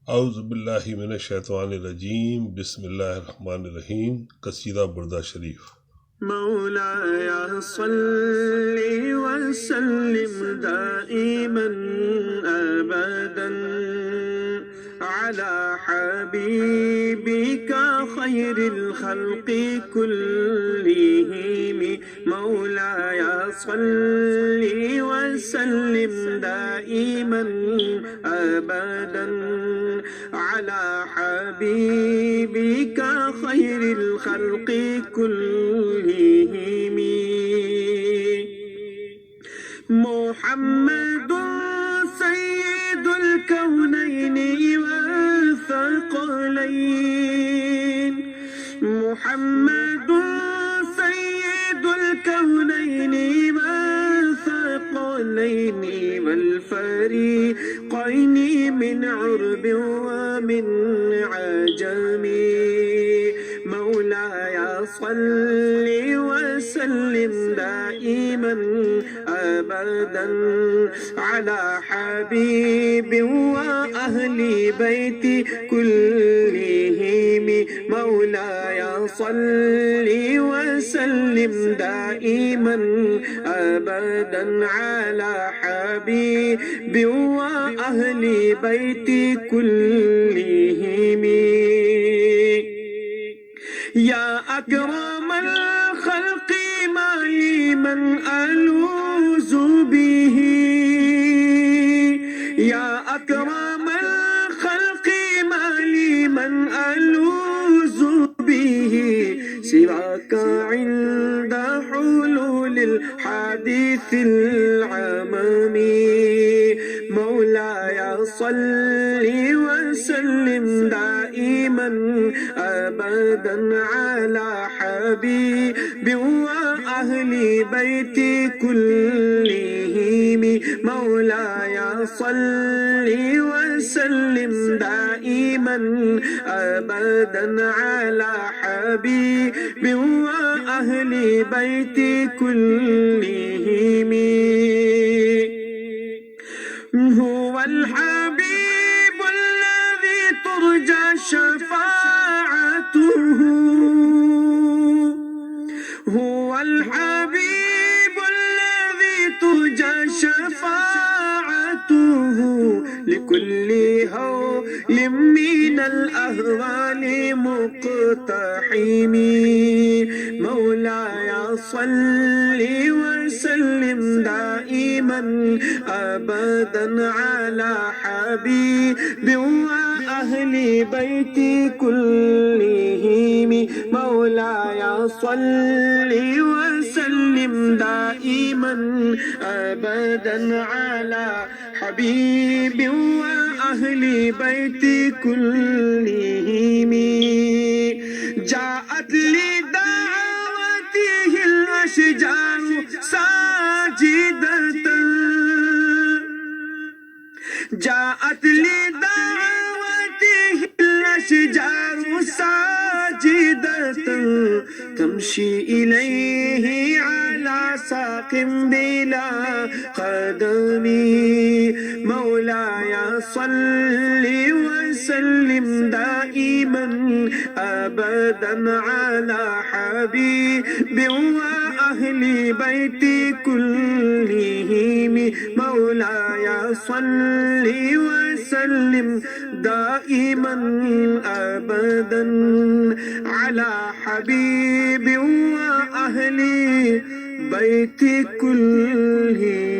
أعوذ بالله من الشيطان الرجيم بسم الله الرحمن الرحيم قصيدہ بردہ شریف مولاي صل وسلم دائما أبدا على حبيبك خير الخلق كلهم مولاي صل وسلم دائما أبدا على حبيبك خير الخلق كلهم محمد سيد الكونين والثقلين محمد سيد الكونين والثقلين والفريقين من عرب ومن عجم مولاي صل وسلم دائما أبدا على حبيب وأهل بيت كلهم مولاي صل وسلم دائما أبدا على حبيب وأهل بيت كلهم يا أكرم الخلق ما لي من ألوذ به يا أكرم الخلق ما لي من ألوذ به سواك عند حلول الحادث العممي مولاي صل وسلم دائما أبدا على حبيب وأهل بيت كلهم مولاي صل وسلم دائما أبدا على حبيب وأهل بيت كلهم هو الحبيب الذي ترجى شفاعته هو الحبيب الذي ترجى شفاعته لكل هول من الأهوال مقتحم مولاي صل وسلم دائما أبدا على حبيب وأهل بيت كلهم مولاي صل وسلم دائما أبدا على حبيب وأهل بيت كلهم جاءت لدعوته الأشجار ساجدة جاءت لدعوته الأشجار ساجدة تمشي إليه على ساق بلا قدم مولاي صل وسلم دائما أبدا على حبيب وأهل بيت كلهم مولاي صل وسلم دائما أبدا على حبيب وأهل بيت كلهم